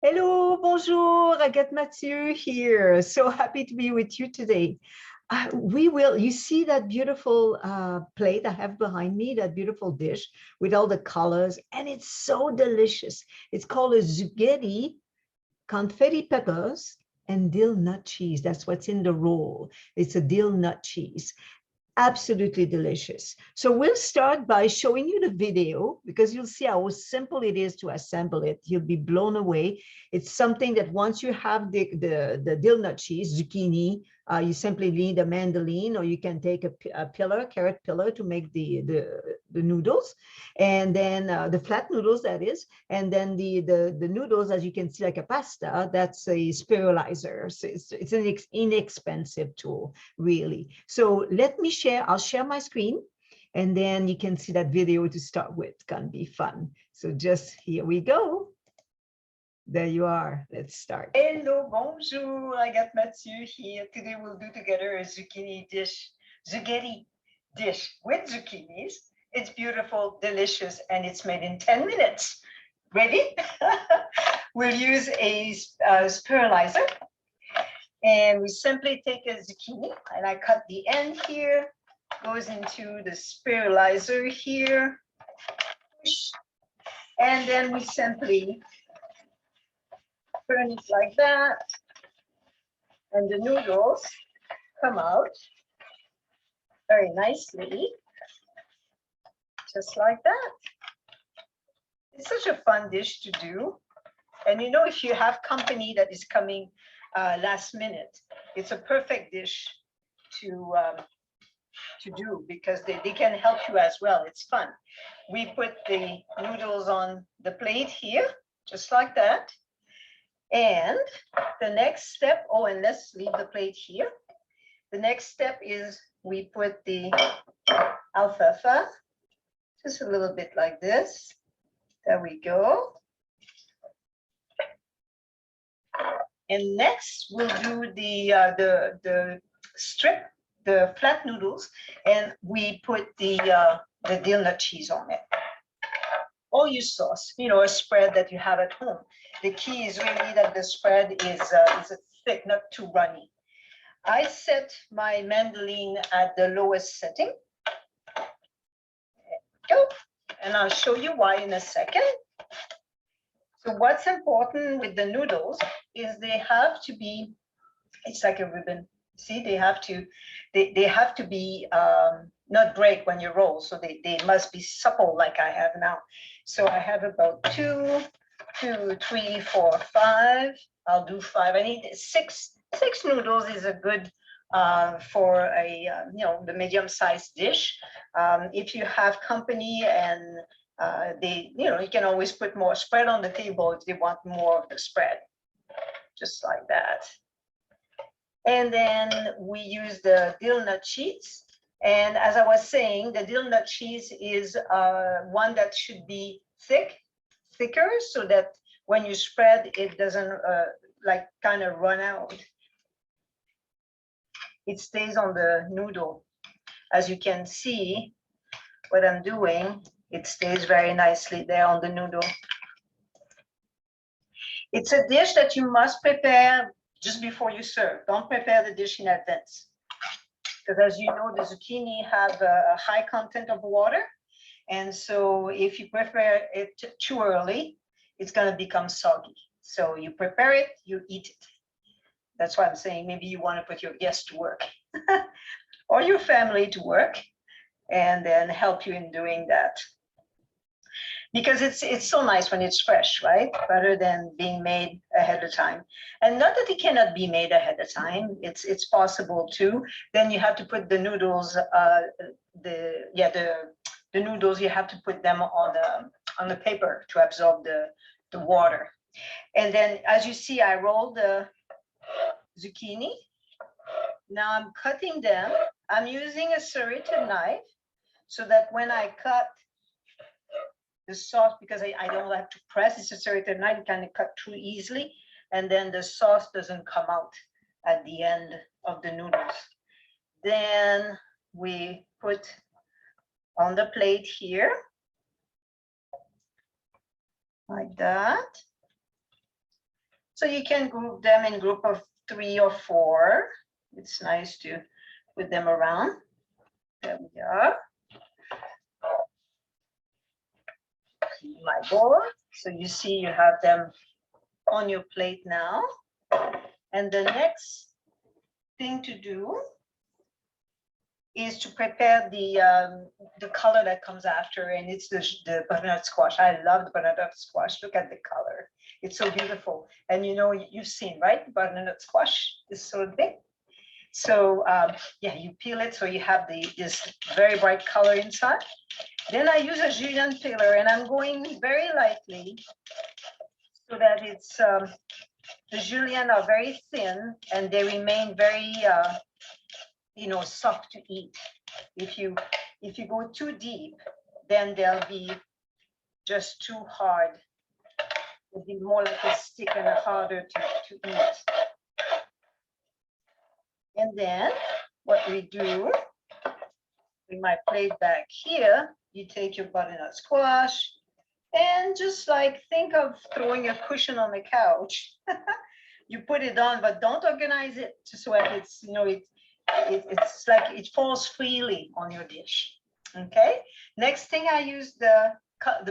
Hello, bonjour, Agathe Mathieu here. So happy to be with you today. You see that beautiful plate I have behind me, that beautiful dish with all the colors, and it's so delicious. It's called a zucchini, confetti peppers, and dill nut cheese. That's what's in the roll. It's a dill nut cheese. Absolutely delicious. So we'll start by showing you the video because you'll see how simple it is to assemble it. You'll be blown away. It's something that once you have the dill nut cheese, zucchini, you simply need a mandolin, or you can take a pillar, carrot pillar, to make the noodles, and then the flat noodles, that is, and then the noodles, as you can see, like a pasta, that's a spiralizer. So it's an inexpensive tool, really. So let me share, I'll share my screen, and then you can see that video to start with. It's gonna be fun. So just here we go. There you are. Let's start. Hello, bonjour. I got Mathieu here. Today we'll do together a zucchini dish, zucchini dish with zucchinis. It's beautiful, delicious, and it's made in 10 minutes. Ready? We'll use a spiralizer. And we simply take a zucchini, and I cut the end here, goes into the spiralizer here, and then we simply turn it like that, and the noodles come out very nicely, just like that. It's such a fun dish to do. And you know, if you have company that is coming last minute, it's a perfect dish to do because they can help you as well. It's fun. We put the noodles on the plate here, just like that. And the next step, oh, and let's leave the plate here. The next step is we put the alfalfa, just a little bit like this. There we go. And next we'll do the strip, the flat noodles, and we put the dill nut cheese on it. Or your sauce, you know, a spread that you have at home. The key is really that the spread is thick, not too runny. I set my mandolin at the lowest setting. Go, and I'll show you why in a second. So what's important with the noodles is they have to be, it's like a ribbon. See, they have to be not break when you roll. So they must be supple like I have now. So I have about 2, 3, 4, 5. I'll do 5. I need 6 noodles is a good for a you know, the medium-sized dish. If you have company and you know, you can always put more spread on the table if they want more of the spread, just like that. And then we use the dill nut cheese. And as I was saying, the dill nut cheese is one that should be thicker, so that when you spread, it doesn't like kind of run out. It stays on the noodle. As you can see, what I'm doing, it stays very nicely there on the noodle. It's a dish that you must prepare just before you serve. Don't prepare the dish in advance. Because as you know, the zucchini have a high content of water. And so if you prepare it too early, it's going to become soggy. So you prepare it, you eat it. That's why I'm saying maybe you want to put your guests to work or your family to work, and then help you in doing that. Because it's so nice when it's fresh, right? Rather than being made ahead of time. And not that it cannot be made ahead of time, it's possible too. Then you have to put the noodles, the noodles, you have to put them on the paper to absorb the water. And then as you see, I rolled the zucchini. Now I'm cutting them. I'm using a serrated knife so that when I cut the sauce, because I don't have to press, it's a serrated knife, you kind of cut through easily, and then the sauce doesn't come out at the end of the noodles. Then we put on the plate here, like that. So you can group them in group of 3 or 4. It's nice to put them around. There we are. My bowl. So you see you have them on your plate now. And the next thing to do is to prepare the color that comes after, and it's the butternut squash. I love the butternut squash. Look at the color. It's so beautiful. And you know, you've seen, right? Butternut squash is so big. So yeah, you peel it so you have this very bright color inside. Then I use a julienne peeler, and I'm going very lightly so that it's the julienne are very thin and they remain very you know, soft to eat. If you go too deep, then they'll be just too hard. It'll be more like a stick and harder to eat. And then what we do, bring my plate back here, you take your butternut squash and just like think of throwing a cushion on the couch. You put it on, but don't organize it so that it's, you know, it's like it falls freely on your dish. Okay. Next thing, I use the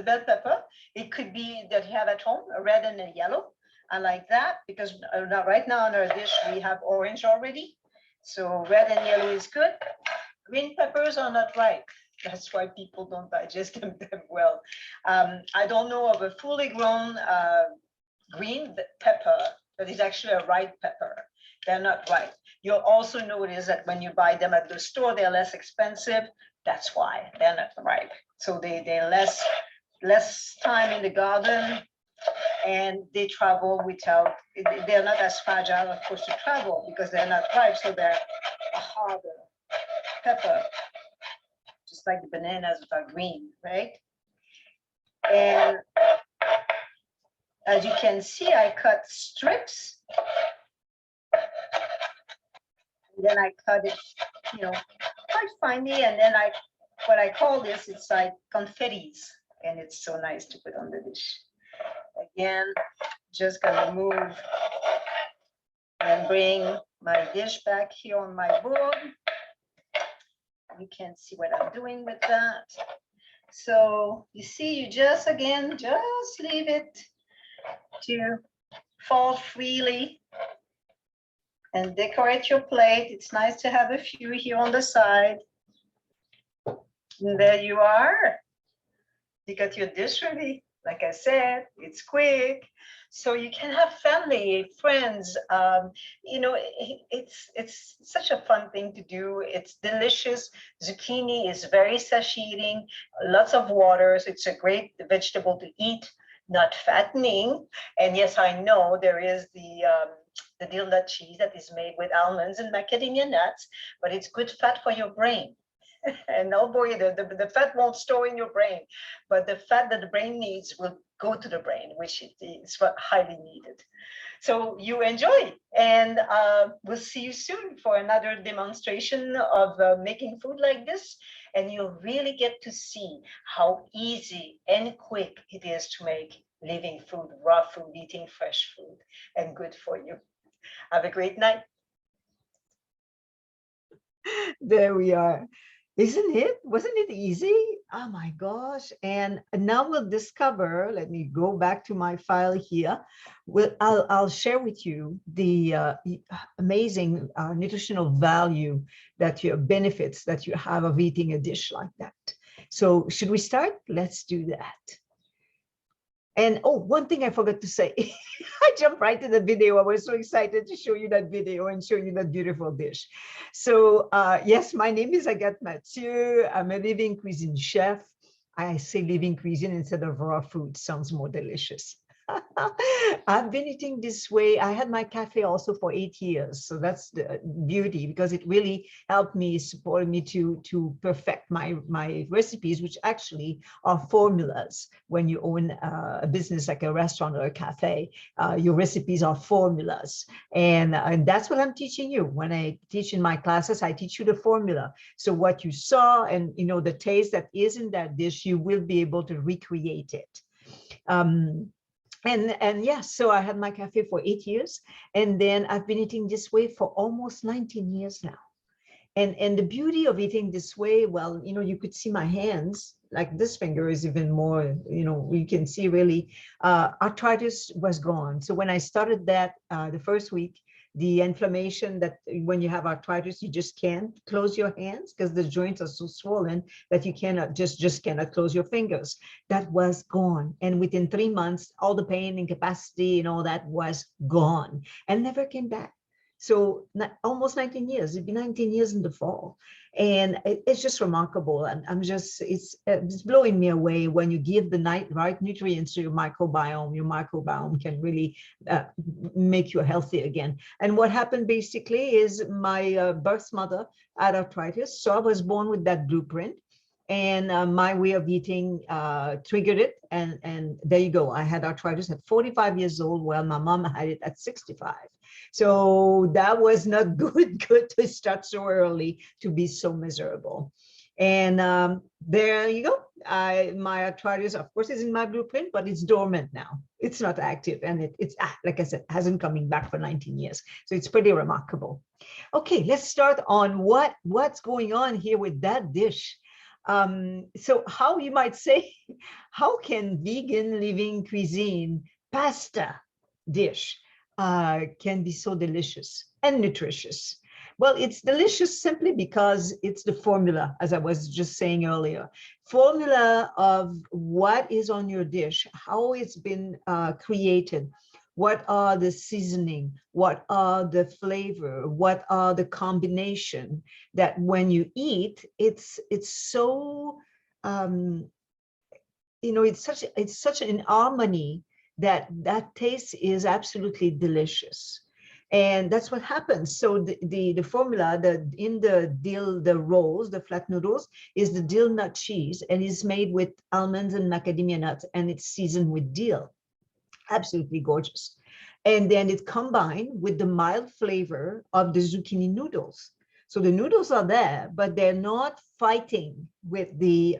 bell pepper. It could be that you have at home, a red and a yellow. I like that because right now on our dish we have orange already. So red and yellow is good. Green peppers are not ripe. That's why people don't digest them well. I don't know of a fully grown green pepper that is actually a ripe pepper. They're not ripe. You'll also notice that when you buy them at the store, they're less expensive. That's why they're not ripe. So they're less time in the garden, and they travel without, they're not as fragile, of course, to travel because they're not ripe. So they're a harder pepper, just like the bananas that are green, right? And as you can see, I cut strips. And then I cut it, you know, quite finely. And then what I call this, it's like confettis. And it's so nice to put on the dish. Again, just gonna move and bring my dish back here on my board. You can see what I'm doing with that. So you see, you just leave it to fall freely and decorate your plate. It's nice to have a few here on the side. And there you are. You got your dish ready. Like I said, it's quick. So you can have family, friends. You know, it's such a fun thing to do. It's delicious. Zucchini is very satiating, lots of water. So it's a great vegetable to eat, not fattening. And yes, I know there is the dill nut cheese that is made with almonds and macadamia nuts, but it's good fat for your brain. And oh boy, the fat won't store in your brain, but the fat that the brain needs will go to the brain, which is highly needed. So you enjoy, and we'll see you soon for another demonstration of making food like this. And you'll really get to see how easy and quick it is to make living food, raw food, eating fresh food, and good for you. Have a great night. There we are. Isn't it? Wasn't it easy? Oh my gosh. And now we'll discover, let me go back to my file here. I'll share with you the amazing nutritional value that your benefits that you have of eating a dish like that. So should we start? Let's do that. And oh, one thing I forgot to say, I jumped right to the video. I was so excited to show you that video and show you that beautiful dish. So yes, my name is Agathe Mathieu. I'm a living cuisine chef. I say living cuisine instead of raw food, sounds more delicious. I've been eating this way. I had my cafe also for 8 years. So that's the beauty, because it really helped me, supported me to perfect my recipes, which actually are formulas. When you own a business like a restaurant or a cafe, your recipes are formulas. And that's what I'm teaching you. When I teach in my classes, I teach you the formula. So what you saw and the taste that is in that dish, you will be able to recreate it. And yeah, so I had my cafe for 8 years, and then I've been eating this way for almost 19 years now. And the beauty of eating this way, well, you could see my hands, like this finger is even more, you can see really, arthritis was gone. So when I started that the first week, the inflammation that when you have arthritis, you just can't close your hands because the joints are so swollen that you cannot just cannot close your fingers. That was gone. And within 3 months, all the pain, incapacity, and all that was gone and never came back. So almost 19 years, it'd be 19 years in the fall. And it's just remarkable. And it's blowing me away when you give the right nutrients to your microbiome can really make you healthy again. And what happened basically is my birth mother had arthritis. So I was born with that blueprint. And my way of eating triggered it. And there you go. I had arthritis at 45 years old, while my mom had it at 65. So that was not good to start so early, to be so miserable. And there you go. My arthritis, of course, is in my blueprint, but it's dormant now. It's not active. And it's, like I said, hasn't coming back for 19 years. So it's pretty remarkable. Okay, let's start on what's going on here with that dish. So how, you might say, how can vegan living cuisine pasta dish can be so delicious and nutritious? Well, it's delicious simply because it's the formula, as I was just saying earlier. Formula of what is on your dish, how it's been created, what are the seasoning, what are the flavor, what are the combination, that when you eat, it's so it's such an harmony that taste is absolutely delicious. And that's what happens. So the formula, in the dill, the rolls, the flat noodles, is the dill nut cheese, and is made with almonds and macadamia nuts, and it's seasoned with dill. Absolutely gorgeous. And then it's combined with the mild flavor of the zucchini noodles. So the noodles are there, but they're not fighting with the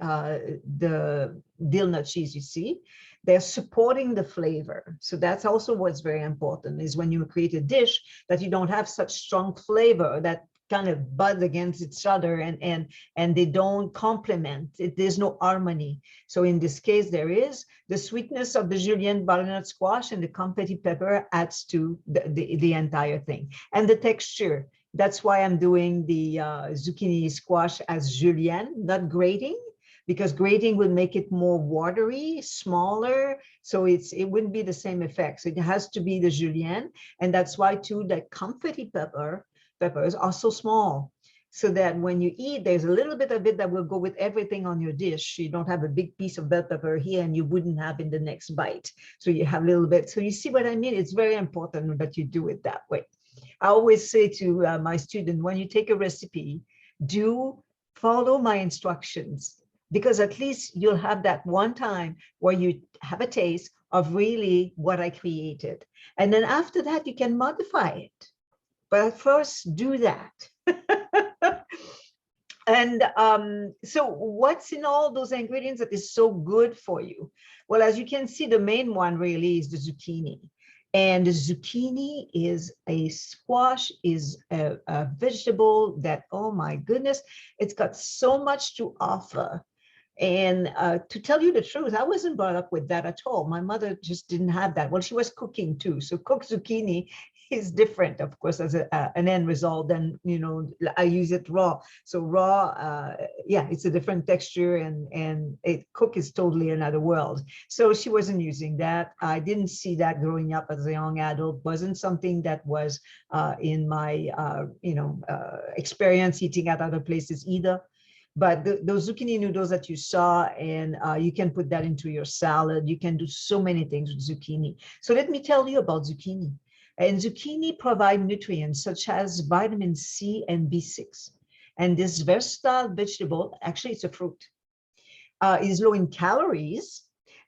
dill nut cheese, you see. They're supporting the flavor. So that's also what's very important, is when you create a dish that you don't have such strong flavor that kind of buzz against each other, and they don't complement it. There's no harmony. So in this case, there is the sweetness of the julienne butternut squash, and the confetti pepper adds to the entire thing. And the texture, that's why I'm doing the zucchini squash as julienne, not grating, because grating will make it more watery, smaller. So it wouldn't be the same effect. So it has to be the julienne. And that's why too, the confetti peppers are so small, so that when you eat, there's a little bit of it that will go with everything on your dish. You don't have a big piece of bell pepper here and you wouldn't have in the next bite. So you have a little bit. So you see what I mean? It's very important that you do it that way. I always say to my student, when you take a recipe, do follow my instructions, because at least you'll have that one time where you have a taste of really what I created. And then after that, you can modify it. But first, do that. And so what's in all those ingredients that is so good for you? Well, as you can see, the main one really is the zucchini. And the zucchini is a squash, is a vegetable that, oh my goodness, it's got so much to offer. And to tell you the truth, I wasn't brought up with that at all. My mother just didn't have that. Well, she was cooking too. So cooked zucchini is different, of course, as an end result than, I use it raw. So raw, yeah, it's a different texture, and cook is totally another world. So she wasn't using that. I didn't see that growing up as a young adult. Wasn't something that was in my, experience eating at other places either. But those zucchini noodles that you saw, and you can put that into your salad. You can do so many things with zucchini. So let me tell you about zucchini. And zucchini provide nutrients such as vitamin C and B6. And this versatile vegetable, actually it's a fruit, is low in calories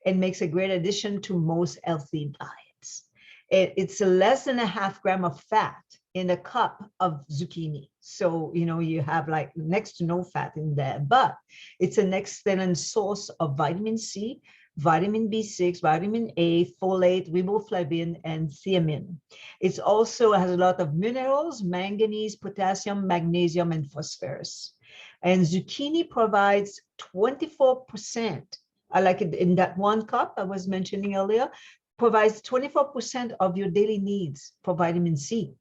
and makes a great addition to most healthy diets. It's less than a half gram of fat in a cup of zucchini. So, you have like next to no fat in there, but it's an excellent source of vitamin C, vitamin B6, vitamin A, folate, riboflavin, and thiamine. It also has a lot of minerals, manganese, potassium, magnesium, and phosphorus. And zucchini provides 24%, like in that one cup I was mentioning earlier, provides 24% of your daily needs for vitamin C.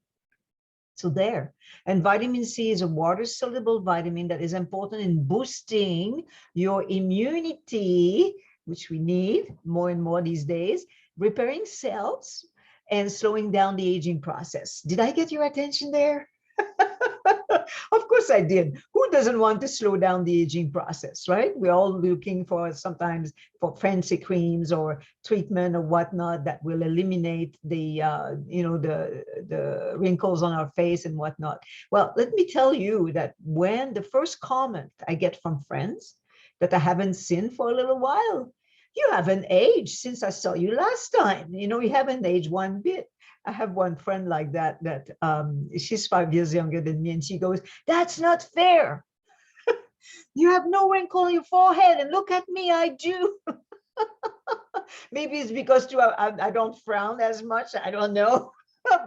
So there. And vitamin C is a water-soluble vitamin that is important in boosting your immunity, which we need more and more these days, repairing cells, and slowing down the aging process. Did I get your attention there? Of course I did. Who doesn't want to slow down the aging process, right? We're all looking for sometimes for fancy creams or treatment or whatnot that will eliminate the, the wrinkles on our face and whatnot. Well, let me tell you that when the first comment I get from friends that I haven't seen for a little while, you haven't aged since I saw you last time. You haven't aged one bit. I have one friend like that, she's 5 years younger than me, and she goes, "That's not fair. You have no wrinkle on your forehead, and look at me, I do." Maybe it's because too, I don't frown as much, I don't know.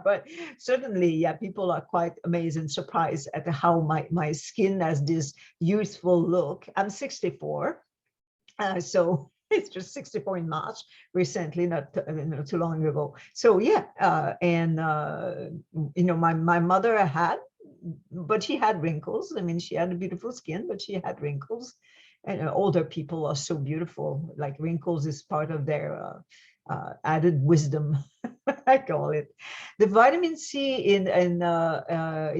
But certainly, yeah, people are quite amazed and surprised at how my skin has this youthful look. I'm 64, so it's just 64 in March recently, not too long ago. So yeah, my mother had, but she had wrinkles. I mean, she had a beautiful skin, but she had wrinkles. And older people are so beautiful. Like wrinkles is part of their added wisdom, I call it. The vitamin C in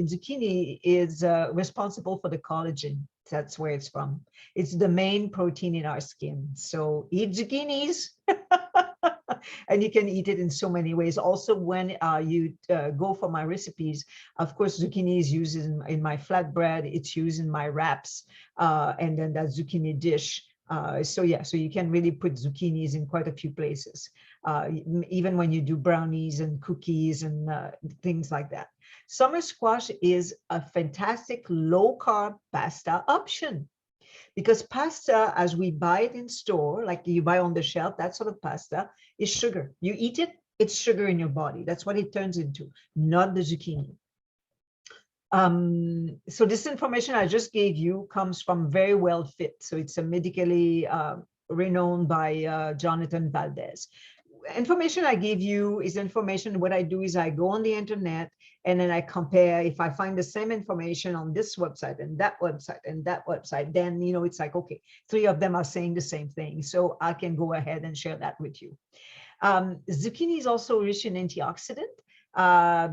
zucchini is responsible for the collagen. That's where it's from. It's the main protein in our skin. So eat zucchinis. And you can eat it in so many ways. Also, when you go for my recipes, of course, zucchini is used in my flatbread. It's used in my wraps, and then that zucchini dish. So you can really put zucchinis in quite a few places, even when you do brownies and cookies and things like that. Summer squash is a fantastic low-carb pasta option, because pasta, as we buy it in store, like you buy on the shelf, that sort of pasta is sugar. You eat it, it's sugar in your body. That's what it turns into, not the zucchini. So this information I just gave you comes from Very Well Fit. So it's a medically renowned by Jonathan Valdez. Information I give you is information. What I do is I go on the internet and then I compare. If I find the same information on this website and that website and that website, then it's like, okay, 3 of them are saying the same thing. So I can go ahead and share that with you. Zucchini is also rich in antioxidant,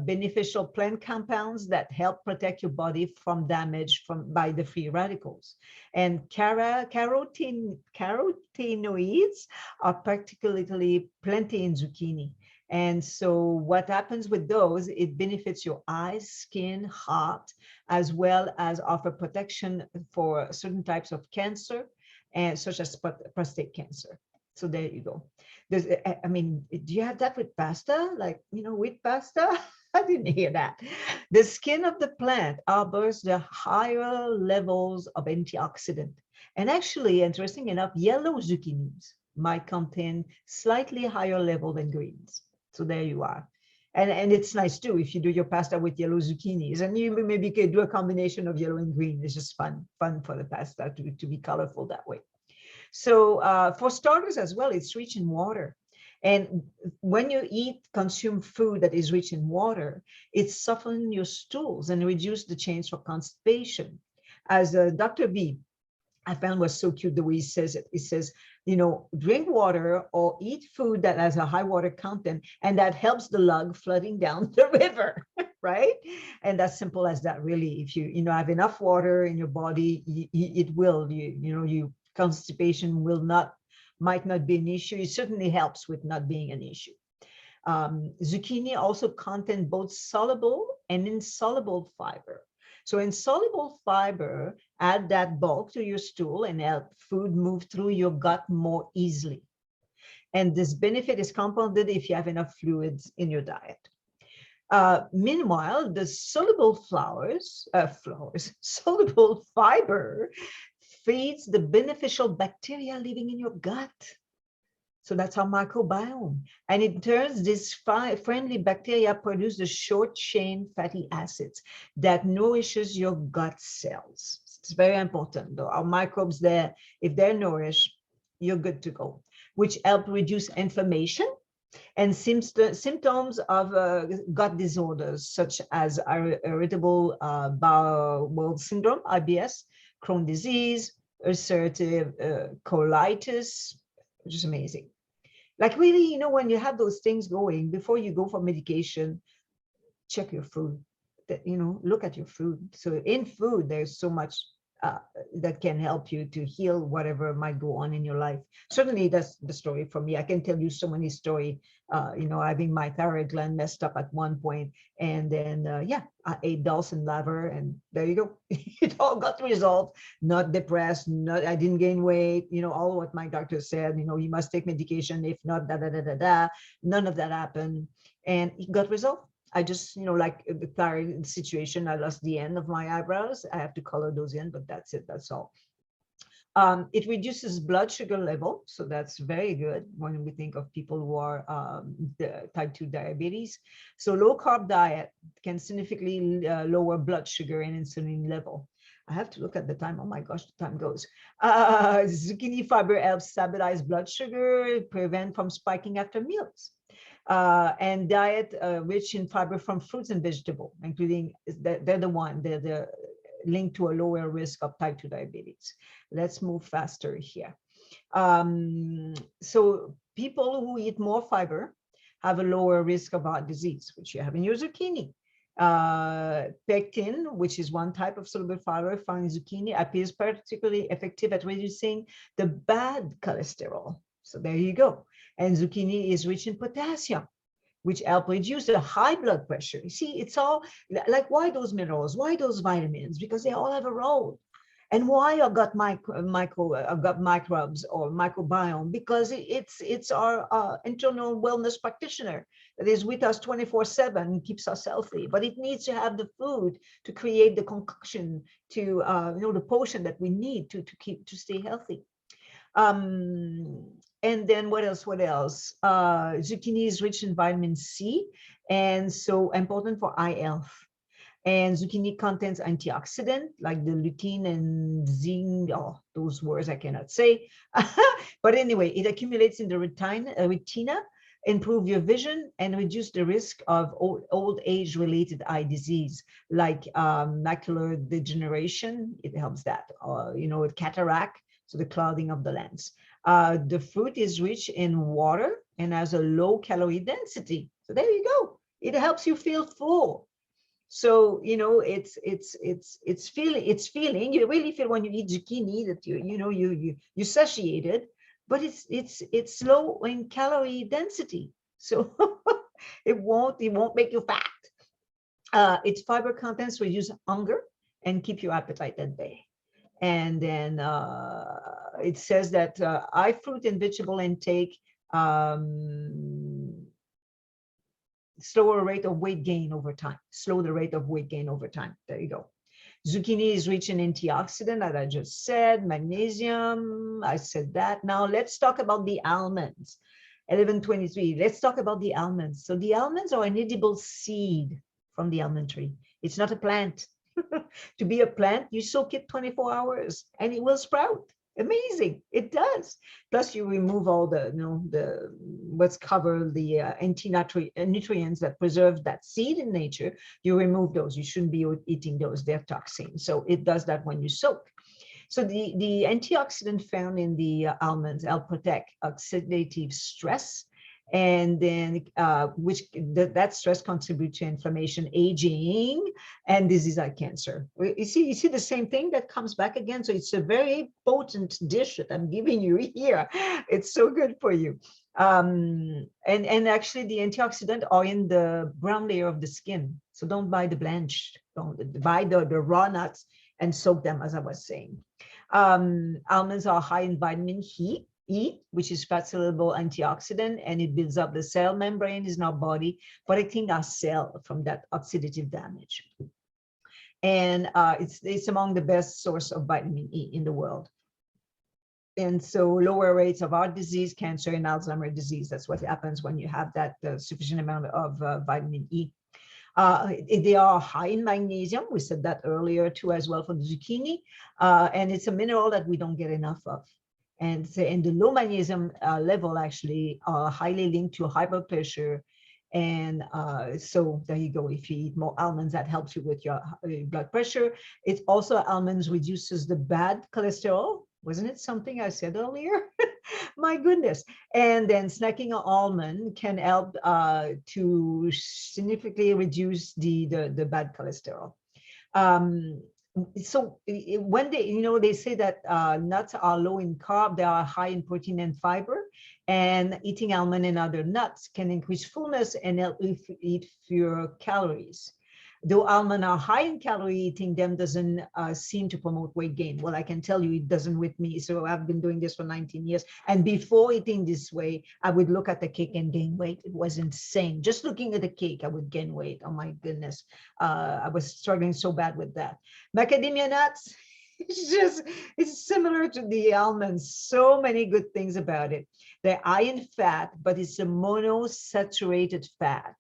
beneficial plant compounds that help protect your body from damage by the free radicals. And carotenoids are particularly plenty in zucchini. And so what happens with those, it benefits your eyes, skin, heart, as well as offer protection for certain types of cancer, and such as prostate cancer. So there you go. I mean, do you have that with pasta? Like, with pasta? I didn't hear that. The skin of the plant harbors the higher levels of antioxidant. And actually, interesting enough, yellow zucchinis might contain slightly higher level than greens. So there you are. And it's nice too if you do your pasta with yellow zucchinis, and you maybe can do a combination of yellow and green. It's just fun for the pasta to be colorful that way. So for starters as well, it's rich in water. And when you consume food that is rich in water, it softens your stools and reduce the chance for constipation. As Dr. B, I found was so cute the way he says it. He says, drink water or eat food that has a high water content, and that helps the lug flooding down the river, right? And that's simple as that, really. If you have enough water in your body, it will, constipation might not be an issue. It certainly helps with not being an issue. Zucchini also contain both soluble and insoluble fiber. So insoluble fiber add that bulk to your stool and help food move through your gut more easily. And this benefit is compounded if you have enough fluids in your diet. Meanwhile, the soluble soluble fiber feeds the beneficial bacteria living in your gut. So that's our microbiome. And it turns this friendly bacteria produce the short chain fatty acids that nourishes your gut cells. It's very important though. Our microbes there, if they're nourished, you're good to go, which help reduce inflammation and symptoms of gut disorders such as irritable bowel syndrome, IBS, Crohn's disease, ulcerative colitis, which is amazing. Like really, you know, when you have those things going, before you go for medication, check your food. That, you know, look at your food. So in food, there's so much that can help you to heal whatever might go on in your life. Certainly, that's the story for me. I can tell you so many stories. You know, having my thyroid gland messed up at one point, and then yeah, I ate Dawson laver, and there you go. It all got resolved. Not depressed. Not I didn't gain weight. You know, all what my doctor said. You know, you must take medication. If not, da da da da da. None of that happened, and it got resolved. I just, you know, like the thyroid situation, I lost the end of my eyebrows. I have to color those in, but that's it, that's all. It reduces blood sugar level, so that's very good when we think of people who are type 2 diabetes. So low carb diet can significantly lower blood sugar and insulin level. I have to look at the time. Oh my gosh, the time goes. Zucchini fiber helps stabilize blood sugar, prevent from spiking after meals. And diet rich in fiber from fruits and vegetables, including they're the linked to a lower risk of type 2 diabetes. Let's move faster here. So people who eat more fiber have a lower risk of heart disease, which you have in your zucchini. Pectin, which is one type of soluble fiber found in zucchini, appears particularly effective at reducing the bad cholesterol. So there you go. And zucchini is rich in potassium, which help reduce the high blood pressure. You see, it's all like, why those minerals? Why those vitamins? Because they all have a role. And why our gut gut microbes or microbiome? Because it's our internal wellness practitioner that is with us 24/7 and keeps us healthy. But it needs to have the food to create the concoction to you know, the potion that we need to stay healthy. And then what else? Zucchini is rich in vitamin C, and so important for eye health. And zucchini contains antioxidant like the lutein and zinc. Oh, those words I cannot say. But anyway, it accumulates in the retina, improve your vision, and reduce the risk of old age-related eye disease like macular degeneration. It helps that, you know, cataract, so the clouding of the lens. The fruit is rich in water and has a low calorie density. So there you go. It helps you feel full. So, you know, it's feeling, you really feel when you eat zucchini that you satiated, but it's low in calorie density. So it won't make you fat. Its fiber contents reduce hunger and keep your appetite at bay. And then it says that high fruit and vegetable intake slower rate of weight gain over time. Slow the rate of weight gain over time. There you go. Zucchini is rich in antioxidant, that I just said. Magnesium, I said that. Now let's talk about the almonds. 1123. Let's talk about the almonds. So the almonds are an edible seed from the almond tree. It's not a plant. To be a plant, you soak it 24 hours and it will sprout. Amazing. It does. Plus you remove all the, you know, the what's covered, the anti-nutrients that preserve that seed in nature. You remove those. You shouldn't be eating those. They're toxin. So it does that when you soak. So the antioxidant found in the almonds help protect oxidative stress, and then that stress contributes to inflammation, aging, and disease like cancer. You see the same thing that comes back again. So it's a very potent dish that I'm giving you here. It's so good for you. And actually the antioxidants are in the brown layer of the skin. So don't buy the blanched, don't buy the raw nuts and soak them, as I was saying. Almonds are high in vitamin E, which is fat-soluble antioxidant, and it builds up the cell membrane in our body, protecting our cell from that oxidative damage. And it's among the best source of vitamin E in the world. And so lower rates of heart disease, cancer, and Alzheimer's disease. That's what happens when you have that sufficient amount of vitamin E. They are high in magnesium. We said that earlier too, as well for the zucchini. And it's a mineral that we don't get enough of. And the low magnesium level actually are highly linked to high blood pressure. And so there you go. If you eat more almonds, that helps you with your blood pressure. It also, almonds reduces the bad cholesterol. Wasn't it something I said earlier? My goodness. And then snacking an almond can help to significantly reduce the bad cholesterol. So when they say that nuts are low in carb, they are high in protein and fiber, and eating almond and other nuts can increase fullness and help you eat fewer calories. Though almonds are high in calorie, eating them doesn't seem to promote weight gain. Well, I can tell you it doesn't with me. So I've been doing this for 19 years. And before eating this way, I would look at the cake and gain weight. It was insane. Just looking at the cake, I would gain weight. Oh my goodness. I was struggling so bad with that. Macadamia nuts, it's similar to the almonds. So many good things about it. They're high in fat, but it's a monosaturated fat.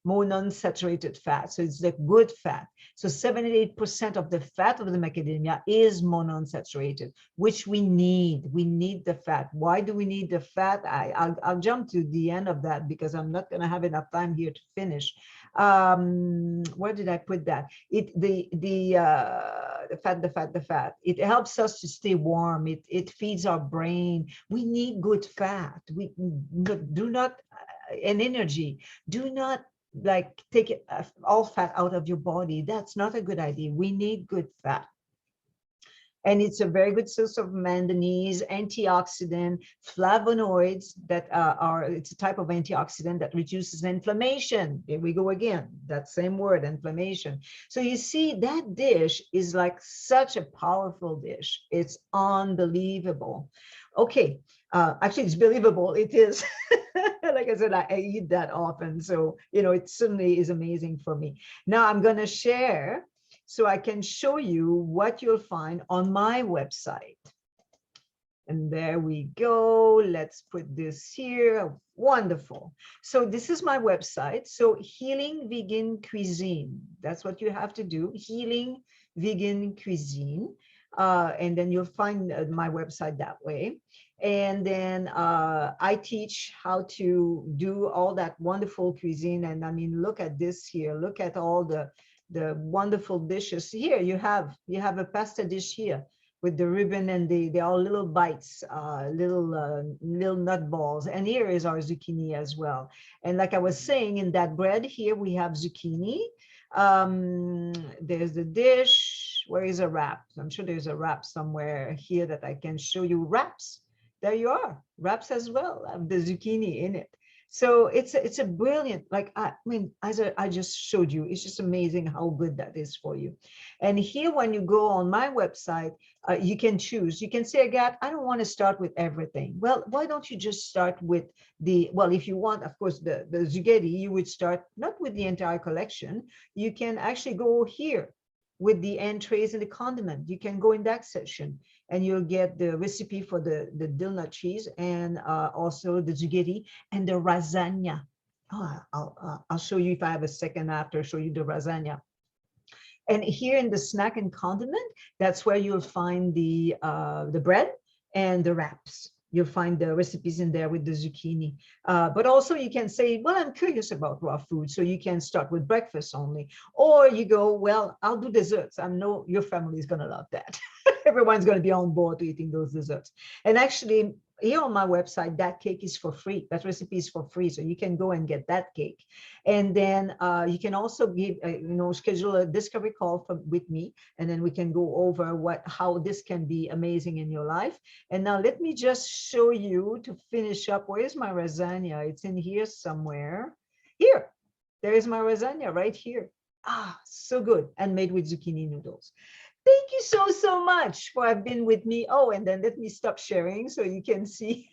Monounsaturated fat. So it's the good fat. So 78% of the fat of the macadamia is monounsaturated, which we need. We need the fat. Why do we need the fat? I'll jump to the end of that because I'm not going to have enough time here to finish. Where did I put that? The fat. It helps us to stay warm. It feeds our brain. We need good fat. We do not, and energy. Do not like take it, all fat out of your body. That's not a good idea. We need good fat. And it's a very good source of manganese, antioxidant, flavonoids that it's a type of antioxidant that reduces inflammation. Here we go again, that same word, inflammation. So you see, that dish is like such a powerful dish. It's unbelievable. Okay, actually it's believable, it is. Like I said, I eat that often. So, it certainly is amazing for me. Now I'm gonna share so I can show you what you'll find on my website. And there we go. Let's put this here. Wonderful. So this is my website. So Healing Vegan Cuisine. That's what you have to do. Healing Vegan Cuisine. And then you'll find my website that way. And then I teach how to do all that wonderful cuisine. And I mean, look at this here. Look at all the wonderful dishes here. You have a pasta dish here with the ribbon, and they are little bites, little nut balls. And here is our zucchini as well. And like I was saying, in that bread here, we have zucchini. There's the dish. Where is a wrap? I'm sure there's a wrap somewhere here that I can show you. Wraps. There you are. Wraps as well. The zucchini in it. So it's a brilliant, like, I mean, as I just showed you, it's just amazing how good that is for you. And here, when you go on my website, you can choose. You can say, Agathe, I don't want to start with everything. Well, why don't you just start with well, if you want, of course, the zucchini, you would start not with the entire collection. You can actually go here with the entrees and the condiment. You can go in that section and you'll get the recipe for the dill nut cheese and also the zucchini and the lasagna. Oh, I'll show you if I have a second after, show you the lasagna. And here in the snack and condiment, that's where you'll find the bread and the wraps. You'll find the recipes in there with the zucchini. But also you can say, well, I'm curious about raw food. So you can start with breakfast only. Or you go, well, I'll do desserts. I know your family is going to love that. Everyone's going to be on board to eating those desserts. And actually, here on my website, that cake is for free. That recipe is for free. So you can go and get that cake. And then you can also give, schedule a discovery call with me. And then we can go over how this can be amazing in your life. And now let me just show you to finish up. Where's my lasagna? It's in here somewhere. Here, there is my lasagna right here. Ah, so good. And made with zucchini noodles. Thank you so much for having been with me. Oh, and then let me stop sharing so you can see.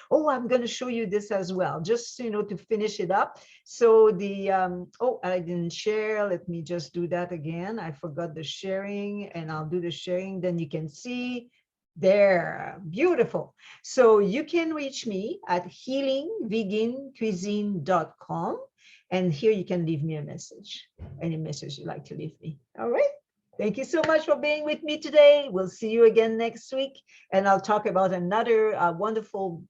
Oh, I'm going to show you this as well, just, to finish it up. So I didn't share. Let me just do that again. I forgot the sharing, and I'll do the sharing. Then you can see There, beautiful. So you can reach me at healingvegancuisine.com. And here you can leave me a message, any message you'd like to leave me. All right. Thank you so much for being with me today. We'll see you again next week. And I'll talk about another wonderful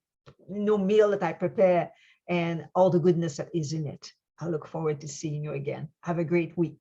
meal that I prepare and all the goodness that is in it. I look forward to seeing you again. Have a great week.